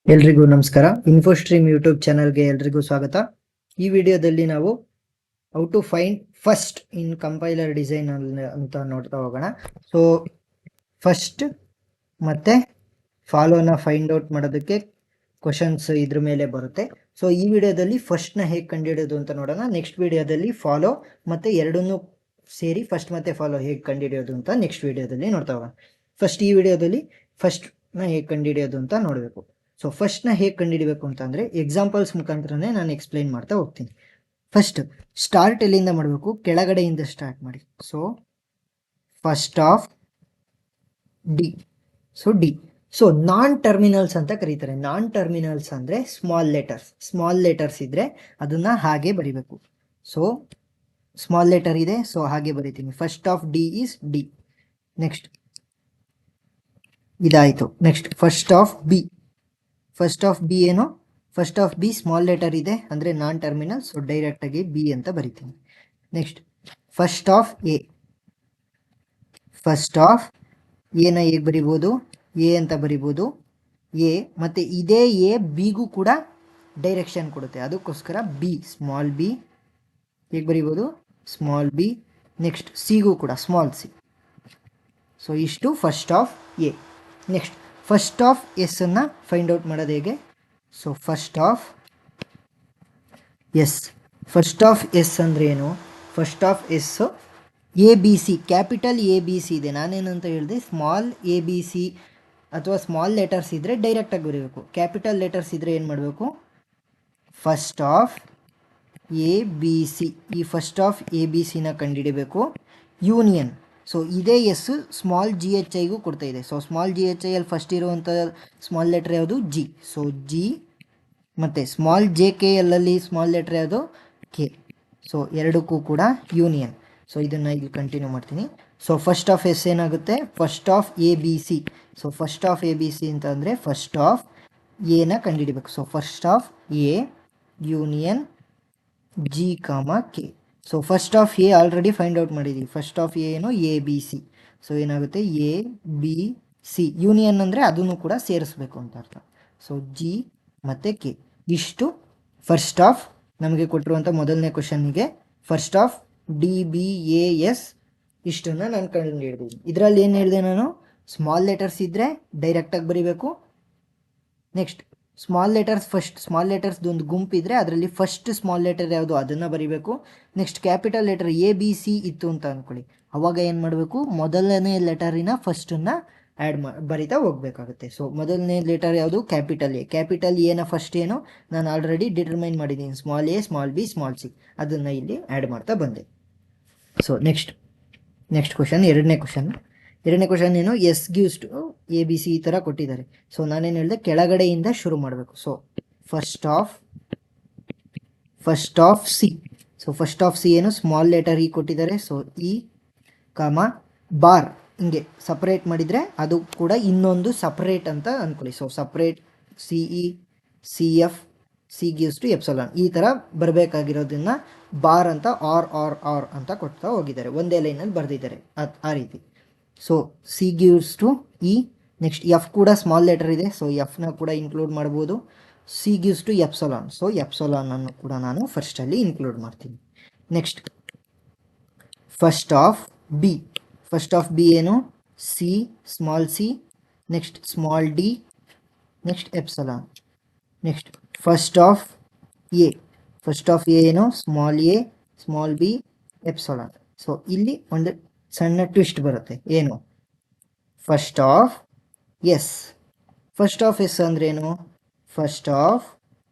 ಎಲ್ರಿಗೂ ನಮಸ್ಕಾರ. ಇನ್ಫೋಸ್ಟ್ರೀಮ್ ಯೂಟ್ಯೂಬ್ ಚಾನಲ್ಗೆ ಎಲ್ರಿಗೂ ಸ್ವಾಗತ. ಈ ವಿಡಿಯೋದಲ್ಲಿ ನಾವು how to find first in compiler design ಅಂತ ನೋಡ್ತಾ ಹೋಗೋಣ. ಸೊ ಫಸ್ಟ್ ಮತ್ತೆ ಫಾಲೋನ ಫೈಂಡ್ ಔಟ್ ಮಾಡೋದಕ್ಕೆ ಕ್ವಶನ್ಸ್ ಇದ್ರ ಮೇಲೆ ಬರುತ್ತೆ. ಸೊ ಈ ವಿಡಿಯೋದಲ್ಲಿ ಫಸ್ಟ್ನ ಹೇಗೆ ಕಂಡುಹಿಡಿಯೋದು ಅಂತ ನೋಡೋಣ. ನೆಕ್ಸ್ಟ್ ವಿಡಿಯೋದಲ್ಲಿ ಫಾಲೋ ಮತ್ತೆ ಎರಡನ್ನೂ ಸೇರಿ ಫಸ್ಟ್ ಮತ್ತೆ ಫಾಲೋ ಹೇಗೆ ಕಂಡುಹಿಡಿಯೋದು ಅಂತ ನೆಕ್ಸ್ಟ್ ವಿಡಿಯೋದಲ್ಲಿ ನೋಡ್ತಾ ಹೋಗೋಣ. ಫಸ್ಟ್ ಈ ವಿಡಿಯೋದಲ್ಲಿ ಫಸ್ಟ್ನ ಹೇಗೆ ಕಂಡುಹಿಡಿಯೋದು ಅಂತ ನೋಡಬೇಕು. ಸೊ ಫಸ್ಟ್ನ ಹೇಗೆ ಕಂಡುಹಿಡಬೇಕು ಅಂತಂದರೆ ಎಕ್ಸಾಂಪಲ್ಸ್ ಮುಖಾಂತರನೇ ನಾನು ಎಕ್ಸ್ಪ್ಲೈನ್ ಮಾಡ್ತಾ ಹೋಗ್ತೀನಿ. ಫಸ್ಟ್ ಸ್ಟಾರ್ಟ್ ಎಲ್ಲಿಂದ ಮಾಡಬೇಕು, ಕೆಳಗಡೆಯಿಂದ ಸ್ಟಾರ್ಟ್ ಮಾಡಿ. So first of D. So D. So non terminals ಅಂತ ಕರೀತಾರೆ. ನಾನ್ ಟರ್ಮಿನಲ್ಸ್ ಅಂದರೆ ಸ್ಮಾಲ್ ಲೆಟರ್ಸ್ ಇದ್ದರೆ ಅದನ್ನು ಹಾಗೆ ಬರಿಬೇಕು. ಸೊ ಸ್ಮಾಲ್ ಲೆಟರ್ ಇದೆ, ಸೊ ಹಾಗೆ ಬರಿತೀನಿ. First of D is D. Next ಇದಾಯಿತು. Next first of B. First of B ಏನು, first of B small letter ಇದೆ ಅಂದರೆ ನಾನ್ ಟರ್ಮಿನಲ್, ಸೊ ಡೈರೆಕ್ಟಾಗಿ ಬಿ ಅಂತ ಬರಿತೀನಿ. Next first of A. First of ಎನ ಹೇಗೆ ಬರಿಬೋದು, ಎ ಅಂತ ಬರಿಬೋದು. ಎ ಮತ್ತು ಇದೇ ಎ ಬಿಗೂ ಕೂಡ ಡೈರೆಕ್ಷನ್ ಕೊಡುತ್ತೆ, ಅದಕ್ಕೋಸ್ಕರ ಬಿ, ಸ್ಮಾಲ್ ಬಿ ಹೇಗೆ ಬರಿಬೋದು, ಸ್ಮಾಲ್ ಬಿ. ನೆಕ್ಸ್ಟ್ ಸಿಗೂ ಕೂಡ ಸ್ಮಾಲ್ ಸಿ. ಸೊ ಇಷ್ಟು first of A. Next first of S ಅನ್ನು ಫೈಂಡ್ ಔಟ್ ಮಾಡೋದು ಹೇಗೆ. So first of S. First of S ಅಂದರೆ ಏನು, first of S A B C, capital A B C ಇದೆ. ನಾನೇನಂತ ಹೇಳಿದೆ, ಸ್ಮಾಲ್ ಎ ಬಿ ಸಿ ಅಥವಾ ಸ್ಮಾಲ್ ಲೆಟರ್ಸ್ ಇದ್ದರೆ ಡೈರೆಕ್ಟಾಗಿ ಬರೀಬೇಕು. ಕ್ಯಾಪಿಟಲ್ ಲೆಟರ್ಸ್ ಇದ್ದರೆ ಏನು ಮಾಡಬೇಕು, first of A B C. ಈ ಫಸ್ಟ್ ಆಫ್ ಎ ಬಿ ಸಿನ ಕಂಡುಹಿಡಬೇಕು. ಯೂನಿಯನ್. ಸೊ ಇದೇ ಎಸ್ ಸ್ಮಾಲ್ ಜಿ ಎಚ್ ಐಗೂ ಕೊಡ್ತಾ ಇದೆ. ಸೊ ಸ್ಮಾಲ್ ಜಿ ಎಚ್ ಐಯಲ್ಲಿ ಫಸ್ಟ್ ಇರುವಂಥ ಸ್ಮಾಲ್ ಲೆಟ್ರ್ ಯಾವುದು, ಜಿ. So G. ಮತ್ತು ಸ್ಮಾಲ್ ಜೆ ಕೆ ಎಲ್ಲಲ್ಲಿ ಸ್ಮಾಲ್ ಲೆಟ್ರ್ ಯಾವುದು, ಕೆ. ಸೊ ಎರಡಕ್ಕೂ ಕೂಡ ಯೂನಿಯನ್. ಸೊ ಇದನ್ನು ಇಲ್ಲಿ ಕಂಟಿನ್ಯೂ ಮಾಡ್ತೀನಿ. ಸೊ ಫಸ್ಟ್ ಆಫ್ ಎಸ್ ಏನಾಗುತ್ತೆ, first of A B C. So first of A B C ಅಂತ ಅಂದರೆ ಫಸ್ಟ್ ಆಫ್ ಎನ ಕಂಡುಹಿಡಬೇಕು. So first of A union G comma K. So first of A already find out ಮಾಡಿದ್ದೀವಿ. First of A ಏನು, A B C. So ಏನಾಗುತ್ತೆ, A B C. Union ಅಂದರೆ ಅದನ್ನು ಕೂಡ ಸೇರಿಸ್ಬೇಕು ಅಂತ ಅರ್ಥ. ಸೊ ಜಿ ಮತ್ತು ಕೆ. ಇಷ್ಟು ಫಸ್ಟ್ ಆಫ್ ನಮಗೆ ಕೊಟ್ಟಿರುವಂಥ ಮೊದಲನೇ ಕ್ವಶನ್ನಿಗೆ first of D B A S ಇಷ್ಟನ್ನು ನಾನು ಕಂಡು ಹಿಡಿದೀನಿ. ಇದರಲ್ಲಿ ಏನು ಹೇಳಿದೆ ನಾನು, ಸ್ಮಾಲ್ ಲೆಟರ್ಸ್ ಇದ್ದರೆ ಡೈರೆಕ್ಟಾಗಿ ಬರೀಬೇಕು. Next small letters, first small ಲೆಟರ್ಸ್ದೊಂದು ಗುಂಪಿದ್ರೆ ಅದರಲ್ಲಿ ಫಸ್ಟ್ ಸ್ಮಾಲ್ ಲೆಟರ್ ಯಾವುದು ಅದನ್ನು ಬರೀಬೇಕು. Next capital letter A B C ಇತ್ತು ಅಂತ ಅಂದ್ಕೊಳ್ಳಿ, ಅವಾಗ ಏನು ಮಾಡಬೇಕು, ಮೊದಲನೇ ಲೆಟರಿನ ಫಸ್ಟನ್ನು ಬರಿತಾ ಹೋಗಬೇಕಾಗುತ್ತೆ. ಸೊ ಮೊದಲನೇ ಲೆಟರ್ ಯಾವುದು, ಕ್ಯಾಪಿಟಲ್ ಎ. ಕ್ಯಾಪಿಟಲ್ ಎನ ಫಸ್ಟ್ ಏನು ನಾನು ಆಲ್ರೆಡಿ ಡಿಟರ್ಮೈನ್ ಮಾಡಿದ್ದೀನಿ, small A, small B, small C. ಅದನ್ನು ಇಲ್ಲಿ ಆ್ಯಡ್ ಮಾಡ್ತಾ ಬಂದೆ. ಸೊ ನೆಕ್ಸ್ಟ್ ಕ್ವಶನ್, ಎರಡನೇ ಕ್ವಶನ್ ಏನು, S gives to A B C ಈ ಥರ ಕೊಟ್ಟಿದ್ದಾರೆ. ಸೊ ನಾನೇನು ಹೇಳಿದೆ, ಕೆಳಗಡೆಯಿಂದ ಶುರು ಮಾಡಬೇಕು. So first of C. So first of C ಏನು, ಸ್ಮಾಲ್ ಲೆಟರ್ ಇ ಕೊಟ್ಟಿದ್ದಾರೆ. ಸೊ ಇ ಕಾಮ ಬಾರ್, ಹಿಂಗೆ ಸಪ್ರೇಟ್ ಮಾಡಿದರೆ ಅದು ಕೂಡ ಇನ್ನೊಂದು ಸಪ್ರೇಟ್ ಅಂತ ಅಂದ್ಕೊಳ್ಳಿ. So separate C E, C F, C gives to epsilon ಈ ಥರ ಬರಬೇಕಾಗಿರೋದನ್ನು ಬಾರ್ ಅಂತ ಆರ್ ಅಂತ ಕೊಡ್ತಾ ಹೋಗಿದ್ದಾರೆ, ಒಂದೇ ಲೈನಲ್ಲಿ ಬರೆದಿದ್ದಾರೆ ಆ ರೀತಿ. So C gives to E. Next F ಕೂಡ ಸ್ಮಾಲ್ ಲೆಟರ್ ಇದೆ, ಸೊ ಎಫ್ನ ಕೂಡ ಇನ್ಕ್ಲೂಡ್ ಮಾಡ್ಬೋದು. C gives to epsilon. So ಎಪ್ಸಲಾನನ್ನು ಕೂಡ ನಾನು ಫಸ್ಟಲ್ಲಿ ಇನ್ಕ್ಲೂಡ್ ಮಾಡ್ತೀನಿ. Next first of B. First of B ಏನು, C, small C. Next small D. Next epsilon. Next first of A. First of A ಏನು, small A, small B, epsilon. So ಇಲ್ಲಿ ಒಂದು ಸಣ್ಣ ಟ್ವಿಸ್ಟ್ ಬರುತ್ತೆ, ಏನು, first of S. First of S ಅಂದ್ರೇನು, first of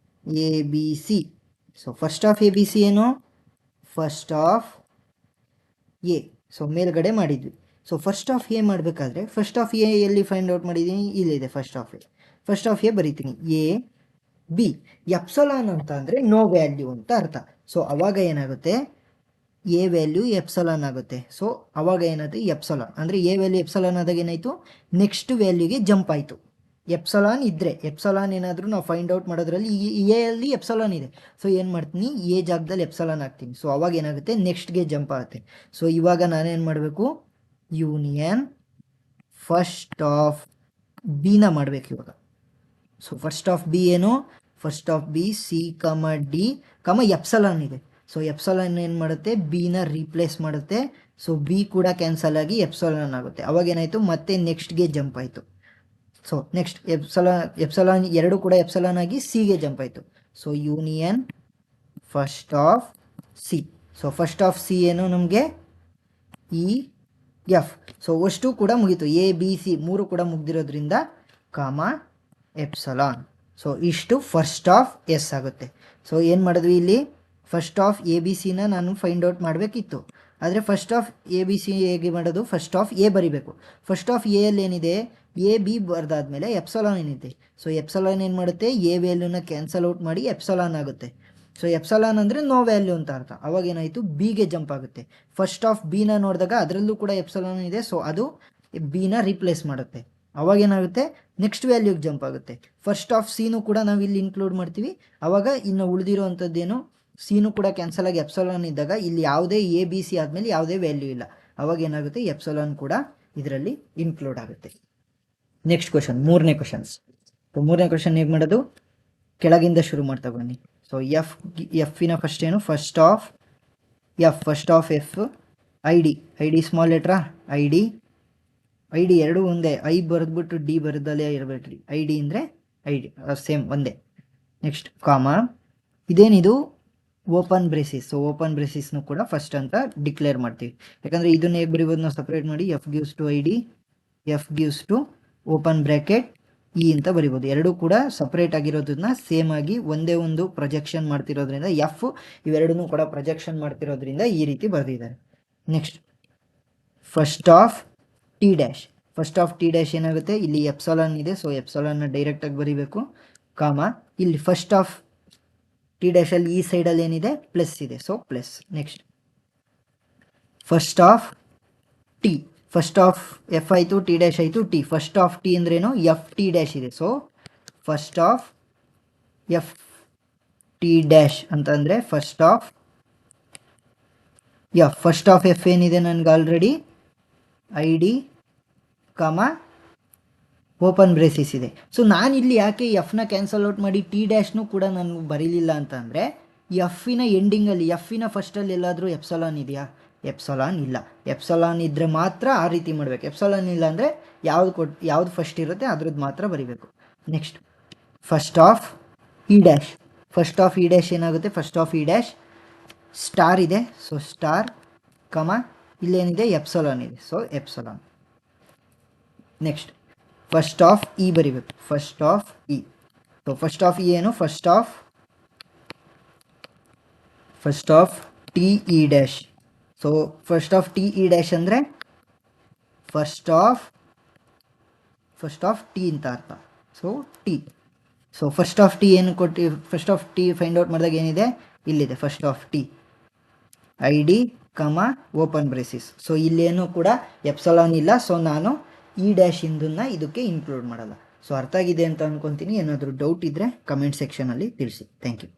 A B C. So first of A B C ಏನು, first of A. So ಮೇಲ್ಗಡೆ ಮಾಡಿದ್ವಿ. ಸೊ ಫಸ್ಟ್ ಆಫ್ ಎ ಮಾಡಬೇಕಾದ್ರೆ ಫಸ್ಟ್ ಆಫ್ ಎ ಎಲ್ಲಿ ಫೈಂಡ್ ಔಟ್ ಮಾಡಿದ್ದೀನಿ, ಇಲ್ಲಿದೆ first of A. First of A ಬರೀತೀನಿ, A B. Epsilon ಅಂತ ಅಂದರೆ ನೋ ವ್ಯಾಲ್ಯೂ ಅಂತ ಅರ್ಥ. ಸೊ ಅವಾಗ ಏನಾಗುತ್ತೆ, ಎ ವ್ಯಾಲ್ಯೂ ಎಪ್ಸಲಾನ್ ಆಗುತ್ತೆ. ಸೊ ಅವಾಗ ಏನಾಯ್ತು, ಎಪ್ಸಲಾನ್ ಅಂದರೆ ಎ ವ್ಯಾಲ್ಯೂ ಎಪ್ಸಲಾನ್ ಆದಾಗ ಏನಾಯಿತು, ನೆಕ್ಸ್ಟ್ ವ್ಯಾಲ್ಯೂಗೆ ಜಂಪ್ ಆಯಿತು. ಎಪ್ಸಲಾನ್ ಇದ್ದರೆ, ಎಪ್ಸಲಾನ್ ಏನಾದರೂ ನಾವು ಫೈಂಡ್ ಔಟ್ ಮಾಡೋದ್ರಲ್ಲಿ ಎ ಅಲ್ಲಿ ಎಪ್ಸಲಾನ್ ಇದೆ. ಸೊ ಏನು ಮಾಡ್ತೀನಿ, ಎ ಜಾಗದಲ್ಲಿ ಎಪ್ಸಲಾನ್ ಹಾಕ್ತೀನಿ. ಸೊ ಅವಾಗ ಏನಾಗುತ್ತೆ, ನೆಕ್ಸ್ಟ್ಗೆ ಜಂಪ್ ಆಗುತ್ತೆ. ಸೊ ಇವಾಗ ನಾನೇನು ಮಾಡಬೇಕು, ಯೂನಿಯನ್ ಫಸ್ಟ್ ಆಫ್ ಬಿನ ಮಾಡಬೇಕು. ಇವಾಗ ಸೊ ಫಸ್ಟ್ ಆಫ್ ಬಿ ಏನು, ಫಸ್ಟ್ ಆಫ್ ಬಿ ಸಿ ಕಮ ಡಿ ಕಮ ಎಪ್ಸಲಾನ್ ಇದೆ. ಸೊ ಎಪ್ಸಲಾನ್ ಏನು ಮಾಡುತ್ತೆ, ಬಿನ ರೀಪ್ಲೇಸ್ ಮಾಡುತ್ತೆ. ಸೊ ಬಿ ಕೂಡ ಕ್ಯಾನ್ಸಲ್ ಆಗಿ ಎಪ್ಸಲಾನ್ ಆಗುತ್ತೆ. ಅವಾಗ ಏನಾಯಿತು, ಮತ್ತೆ ನೆಕ್ಸ್ಟ್ಗೆ ಜಂಪ್ ಆಯಿತು. ಸೊ ನೆಕ್ಸ್ಟ್ ಎಪ್ಸಲಾನ್ ಎರಡು ಕೂಡ ಎಪ್ಸಲಾನ್ ಆಗಿ ಸಿಗೆ ಜಂಪ್ ಆಯಿತು. So union first of C. So first of C ಏನು ನಮಗೆ ಇ ಎಫ್. ಸೊ ಅಷ್ಟು ಕೂಡ ಮುಗೀತು, ಎ ಬಿ ಸಿ ಮೂರು ಕೂಡ ಮುಗ್ದಿರೋದ್ರಿಂದ ಕಾಮ ಎಪ್ಸಲಾನ್. ಸೊ ಇಷ್ಟು ಫಸ್ಟ್ ಆಫ್ ಎಸ್ ಆಗುತ್ತೆ. ಸೊ ಏನು ಮಾಡಿದ್ವಿ ಇಲ್ಲಿ, ಫಸ್ಟ್ ಆಫ್ ಎ ಬಿ ಸಿನ ನಾನು ಫೈಂಡ್ ಔಟ್ ಮಾಡಬೇಕಿತ್ತು. ಆದರೆ first of A B C ಹೇಗೆ ಮಾಡೋದು, ಫಸ್ಟ್ ಆಫ್ ಎ ಬರಿಬೇಕು. ಫಸ್ಟ್ ಆಫ್ ಎ ಅಲ್ಲಿ ಏನಿದೆ, ಎ ಬಿ ಬರೆದಾದ್ಮೇಲೆ ಎಪ್ಸಲಾನ್ ಏನಿದೆ. ಸೊ ಎಪ್ಸಲಾನ್ ಏನು ಮಾಡುತ್ತೆ, ಎ ವ್ಯಾಲ್ಯೂನ ಕ್ಯಾನ್ಸಲ್ ಔಟ್ ಮಾಡಿ ಎಪ್ಸಲಾನ್ ಆಗುತ್ತೆ. ಸೊ ಎಪ್ಸಲಾನ್ ಅಂದರೆ ನೋ ವ್ಯಾಲ್ಯೂ ಅಂತ ಅರ್ಥ. ಅವಾಗ ಏನಾಯಿತು, ಬಿಗೆ ಜಂಪ್ ಆಗುತ್ತೆ. ಫಸ್ಟ್ ಆಫ್ ಬಿನ ನೋಡಿದಾಗ ಅದರಲ್ಲೂ ಕೂಡ ಎಪ್ಸಲಾನ್ ಇದೆ. ಸೊ ಅದು ಬಿನ ರೀಪ್ಲೇಸ್ ಮಾಡುತ್ತೆ. ಅವಾಗ ಏನಾಗುತ್ತೆ, ನೆಕ್ಸ್ಟ್ ವ್ಯಾಲ್ಯೂಗೆ ಜಂಪ್ ಆಗುತ್ತೆ. ಫಸ್ಟ್ ಆಫ್ ಸಿನೂ ಕೂಡ ನಾವು ಇಲ್ಲಿ ಇನ್ಕ್ಲೂಡ್ ಮಾಡ್ತೀವಿ. ಅವಾಗ ಇನ್ನು ಉಳಿದಿರೋ ಅಂಥದ್ದೇನು, ಸಿನೂ ಕೂಡ ಕ್ಯಾನ್ಸಲ್ ಆಗಿ ಎಪ್ಸಲಾನ್ ಇದ್ದಾಗ ಇಲ್ಲಿ ಯಾವುದೇ ಎ ಬಿ ಸಿ ಆದಮೇಲೆ ಯಾವುದೇ ವ್ಯಾಲ್ಯೂ ಇಲ್ಲ. ಅವಾಗ ಏನಾಗುತ್ತೆ, ಎಪ್ಸಲಾನ್ ಕೂಡ ಇದರಲ್ಲಿ ಇನ್ಕ್ಲೂಡ್ ಆಗುತ್ತೆ. ನೆಕ್ಸ್ಟ್ ಕ್ವಶನ್, ಮೂರನೇ ಕ್ವಶನ್ಸ್. ಸೊ ಮೂರನೇ ಕ್ವಶನ್ ಹೇಗೆ ಮಾಡೋದು, ಕೆಳಗಿಂದ ಶುರು ಮಾಡ್ತಾ ಬನ್ನಿ. ಸೊ ಎಫ್ನ ಫಸ್ಟ್ ಏನು, first of F, first of F I D small ಲೆಟ್ರಾ, ಐ ಡಿ ಎರಡು ಒಂದೇ, ಐ ಬರೆದ್ಬಿಟ್ಟು ಡಿ ಬರೆದಲ್ಲೇ ಇರಬೇಡ್ರಿ. ಐ ಡಿ ಅಂದರೆ ಐ ಡಿ ಸೇಮ್ ಒಂದೇ. ನೆಕ್ಸ್ಟ್ ಕಾಮ, ಇದೇನಿದು ಓಪನ್ ಬ್ರೇಸಿಸ್. ಸೊ ಓಪನ್ ಬ್ರೇಸಿಸ್ನು ಕೂಡ ಫಸ್ಟ್ ಅಂತ ಡಿಕ್ಲೇರ್ ಮಾಡ್ತೀವಿ. ಯಾಕಂದರೆ ಇದನ್ನು ಹೇಗೆ ಬರೀಬೋದು ನಾವು ಸಪ್ರೇಟ್ ಮಾಡಿ, F gives to I D, F gives to open bracket E ಅಂತ ಬರಿಬೋದು. ಎರಡೂ ಕೂಡ ಸಪ್ರೇಟ್ ಆಗಿರೋದನ್ನ ಸೇಮ್ ಆಗಿ ಒಂದೇ ಒಂದು ಪ್ರೊಜೆಕ್ಷನ್ ಮಾಡ್ತಿರೋದ್ರಿಂದ, ಎಫ್ ಇವೆರಡನ್ನೂ ಕೂಡ ಪ್ರೊಜೆಕ್ಷನ್ ಮಾಡ್ತಿರೋದ್ರಿಂದ ಈ ರೀತಿ ಬರೆದಿದ್ದಾರೆ. Next first of T dash. First of T dash ಏನಾಗುತ್ತೆ, ಇಲ್ಲಿ ಎಪ್ಸಲಾನ್ ಇದೆ. ಸೊ ಎಪ್ಸಲಾನ್ನ ಡೈರೆಕ್ಟಾಗಿ ಬರೀಬೇಕು. ಕಾಮ, ಇಲ್ಲಿ ಫಸ್ಟ್ ಆಫ್ ಟಿ ಡ್ಯಾಶಲ್ಲಿ ಈ ಸೈಡಲ್ಲಿ ಏನಿದೆ, ಪ್ಲಸ್ ಇದೆ. So plus. Next first of T, first of F ಆಯಿತು, ಟಿ ಡ್ಯಾಶ್ ಆಯಿತು, ಟಿ. ಫಸ್ಟ್ ಆಫ್ ಟಿ ಅಂದ್ರೇನು, ಎಫ್ ಟಿ ಡ್ಯಾಶ್ ಇದೆ. So first of F T dash ಅಂತಂದರೆ first of F. First of F ಏನಿದೆ ನನಗೆ already I D comma open braces ಇದೆ. So ನಾನಿಲ್ಲಿ ಯಾಕೆ ಎಫ್ನ ಕ್ಯಾನ್ಸಲ್ ಔಟ್ ಮಾಡಿ ಟಿ ಡ್ಯಾಶ್ನೂ ಕೂಡ ನಾನು ಬರೀಲಿಲ್ಲ ಅಂತ ಅಂದರೆ, ಎಫ್ಫಿನ ಎಂಡಿಂಗಲ್ಲಿ, ಎಫ್ಫಿನ ಫಸ್ಟಲ್ಲಿ ಎಲ್ಲಾದರೂ ಎಪ್ಸಲಾನ್ ಇದೆಯಾ, ಎಪ್ಸಲಾನ್ ಇಲ್ಲ. ಎಪ್ಸಲಾನ್ ಇದ್ದರೆ ಮಾತ್ರ ಆ ರೀತಿ ಮಾಡಬೇಕು. ಎಪ್ಸಲಾನ್ ಇಲ್ಲ ಅಂದರೆ ಯಾವುದು ಫಸ್ಟ್ ಇರುತ್ತೆ ಅದ್ರದ್ದು ಮಾತ್ರ ಬರೀಬೇಕು. Next first of e dash. First of e dash ಏನಾಗುತ್ತೆ, first of e dash star ಇದೆ. ಸೊ ಸ್ಟಾರ್ ಕಮ ಇಲ್ಲೇನಿದೆ, ಎಪ್ಸಲಾನ್ ಇದೆ. So epsilon. Next first of e ಬರಿಬೇಕು, first of e. So first of e ಏನು, first of t e dash. So first of t e dash ಅಂದರೆ first of t ಅಂತ ಅರ್ಥ. So t. So first of t ಏನು ಕೊಟ್ಟು, first of t find out ಮಾಡಿದಾಗ ಏನಿದೆ, ಇಲ್ಲಿದೆ first of T I D comma open braces. So ಇಲ್ಲೇನು ಕೂಡ ಎಪ್ಸಲಾನ್ ಇಲ್ಲ. ಸೊ ನಾನು ಇ ಡ್ಯಾಶ್ ಇಂದನ್ನ ಇದಕ್ಕೆ ಇನ್ಕ್ಲೂಡ್ ಮಾಡಲ್ಲ. ಸೊ ಅರ್ಥ ಆಗಿದೆ ಅಂತ ಅನ್ಕೊತೀನಿ. ಏನಾದರೂ ಡೌಟ್ ಇದ್ದರೆ ಕಮೆಂಟ್ ಸೆಕ್ಷನಲ್ಲಿ ತಿಳಿಸಿ. Thank you.